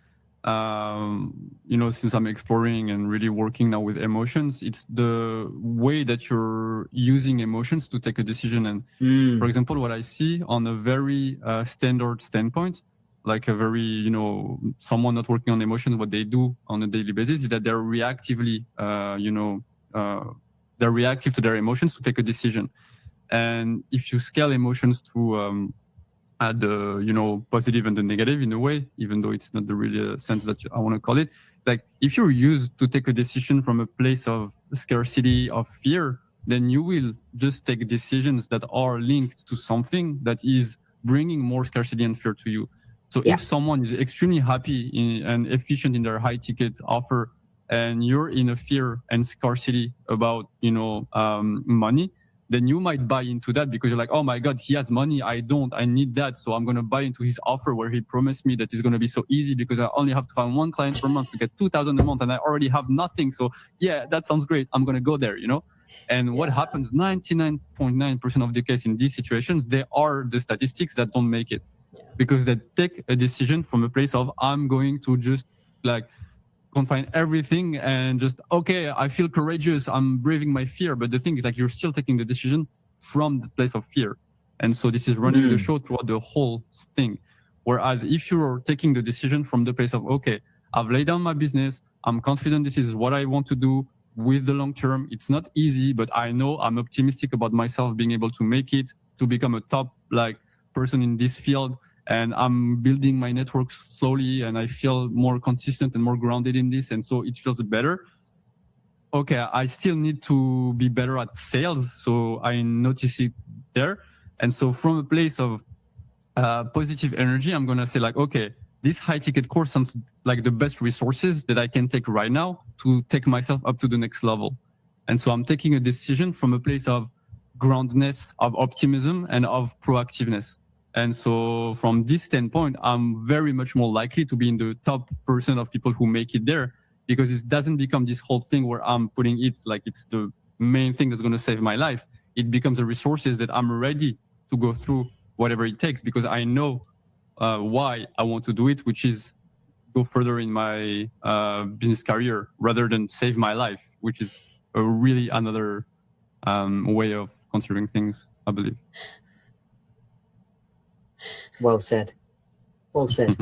you know, since I'm exploring and really working now with emotions, it's the way that you're using emotions to take a decision. And for example, what I see on a very standard standpoint, like a very, you know, someone not working on emotions, what they do on a daily basis is that they're reactively, they're reactive to their emotions to take a decision. And if you scale emotions to the, you know, positive and the negative in a way, even though it's not the real sense that I want to call it, like if you're used to take a decision from a place of scarcity, of fear, then you will just take decisions that are linked to something that is bringing more scarcity and fear to you. So if someone is extremely happy and efficient in their high ticket offer, and you're in a fear and scarcity about, you know, money, then you might buy into that because you're like, oh my God, he has money. I don't, I need that. So I'm going to buy into his offer where he promised me that it's going to be so easy because I only have to find one client per month to get 2,000 a month and I already have nothing. So yeah, that sounds great. I'm going to go there, you know? And what happens 99.9% of the case in these situations, they are the statistics that don't make it because they take a decision from a place of, I'm going to just like, confine everything and just, okay, I feel courageous, I'm braving my fear. But the thing is, like, you're still taking the decision from the place of fear. And so this is running the show throughout the whole thing. Whereas if you're taking the decision from the place of, okay, I've laid down my business, I'm confident this is what I want to do with the long term. It's not easy, but I know I'm optimistic about myself being able to make it, to become a top like person in this field. And I'm building my network slowly and I feel more consistent and more grounded in this. And so it feels better. Okay, I still need to be better at sales. So I notice it there. And so from a place of positive energy, I'm going to say like, okay, this high ticket course sounds like the best resources that I can take right now to take myself up to the next level. And so I'm taking a decision from a place of groundedness, of optimism, and of proactiveness. And so from this standpoint, I'm very much more likely to be in the top % of people who make it there because it doesn't become this whole thing where I'm putting it like it's the main thing that's going to save my life. It becomes the resources that I'm ready to go through whatever it takes because I know why I want to do it, which is go further in my business career rather than save my life, which is a really another way of considering things, I believe. Well said. Well said.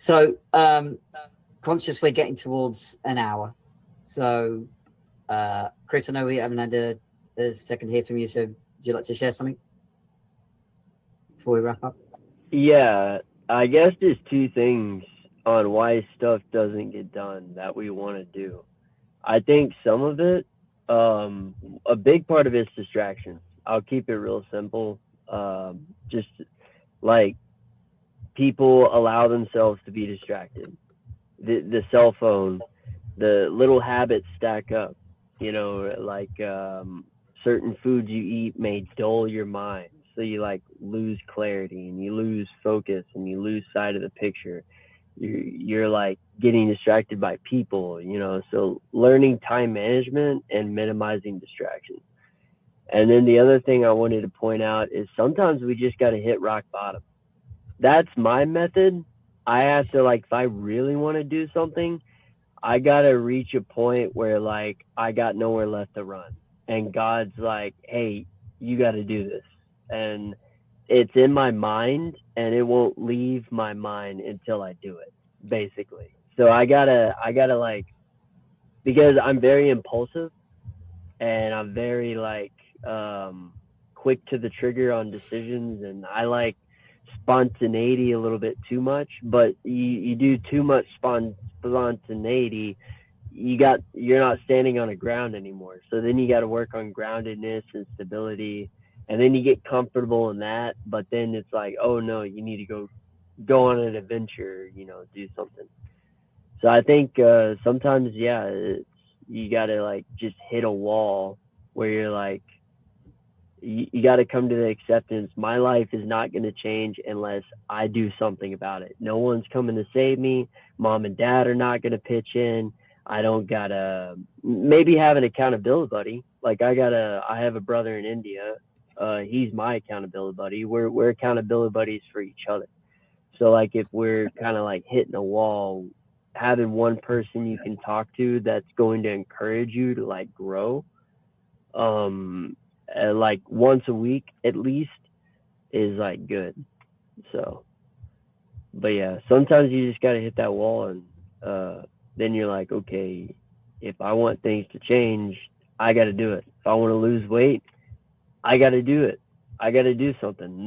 So, conscious we're getting towards an hour. So, Chris, I know we haven't had a second to hear from you. So, would you like to share something before we wrap up? Yeah, I guess there's two things on why stuff doesn't get done that we want to do. I think some of it, a big part of it's distractions. I'll keep it real simple. Just like people allow themselves to be distracted. The cell phone, the little habits stack up. You know, like certain foods you eat may dull your mind, so you like lose clarity and you lose focus and you lose sight of the picture. You're like getting distracted by people, you know. So learning time management and minimizing distractions. And then the other thing I wanted to point out is sometimes we just got to hit rock bottom. That's my method. I have to, like, if I really want to do something, I got to reach a point where like I got nowhere left to run. And God's like, hey, you got to do this. And it's in my mind and it won't leave my mind until I do it, basically. So I gotta like, because I'm very impulsive and I'm very like quick to the trigger on decisions, and I like spontaneity a little bit too much. But you do too much spontaneity, you're not standing on a ground anymore. So then you got to work on groundedness and stability, and then you get comfortable in that. But then it's like, oh no, you need to go on an adventure, you know, do something. So I think sometimes, yeah, you got to like just hit a wall where you're like, you got to come to the acceptance. My life is not going to change unless I do something about it. No one's coming to save me. Mom and dad are not going to pitch in. I don't gotta maybe have an accountability buddy. Like I have a brother in India. He's my accountability buddy. We're accountability buddies for each other. So like if we're kind of like hitting a wall, having one person you can talk to that's going to encourage you to like grow, like once a week at least is like good. So, but yeah, sometimes you just got to hit that wall, and then you're like, okay, if I want things to change, I got to do it. If I want to lose weight, I got to do it. I got to do something.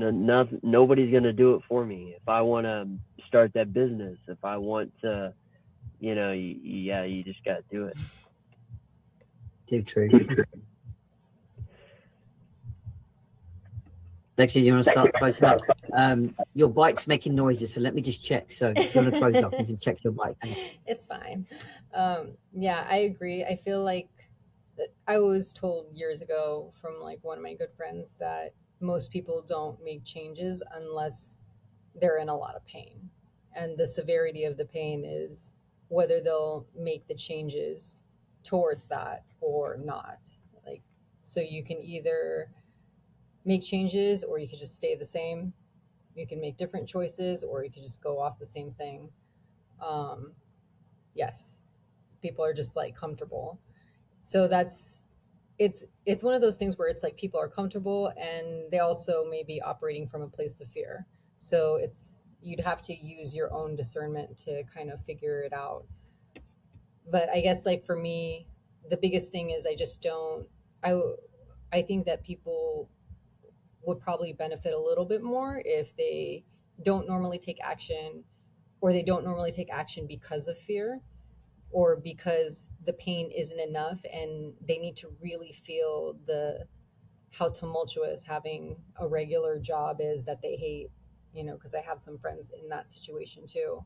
Nobody's going to do it for me. If I want to start that business, if I want to, you know, you just got to do it. Too true. Lexi, you want to start closing up? Your bike's making noises, so let me just check. So if you want to close up, you can check your bike. It's fine. Yeah, I agree. I feel like I was told years ago from like one of my good friends that most people don't make changes unless they're in a lot of pain. And the severity of the pain is whether they'll make the changes towards that or not. Like, so you can either make changes or you could just stay the same. You can make different choices or you could just go off the same thing. Yes, people are just like comfortable. So it's one of those things where it's like people are comfortable and they also may be operating from a place of fear. So you'd have to use your own discernment to kind of figure it out. But I guess like for me, the biggest thing is I just don't I I think that people would probably benefit a little bit more if they don't normally take action, or they don't normally take action because of fear or because the pain isn't enough and they need to really feel the how tumultuous having a regular job is that they hate, because I have some friends in that situation too.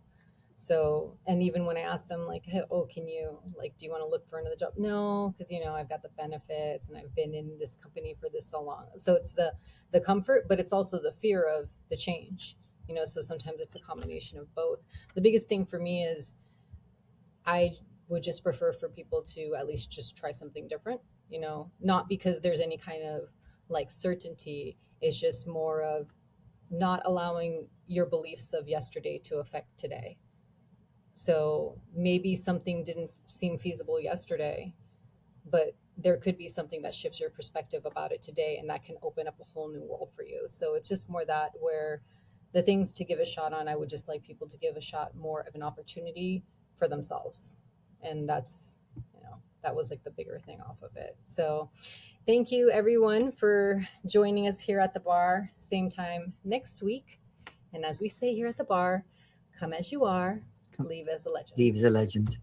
So, and even when I ask them like, hey, oh, can you like, do you want to look for another job? No, because I've got the benefits and I've been in this company for this so long. So it's the comfort, but it's also the fear of the change. So sometimes it's a combination of both. The biggest thing for me is I would just prefer for people to at least just try something different, not because there's any kind of like certainty. It's just more of not allowing your beliefs of yesterday to affect today. So maybe something didn't seem feasible yesterday, but there could be something that shifts your perspective about it today, and that can open up a whole new world for you. So it's just more that where the things to give a shot on, I would just like people to give a shot more of an opportunity for themselves. And that's, that was like the bigger thing off of it. So thank you everyone for joining us here at the bar. Same time next week. And as we say here at the bar, come as you are, leave as a legend. Leave as a legend.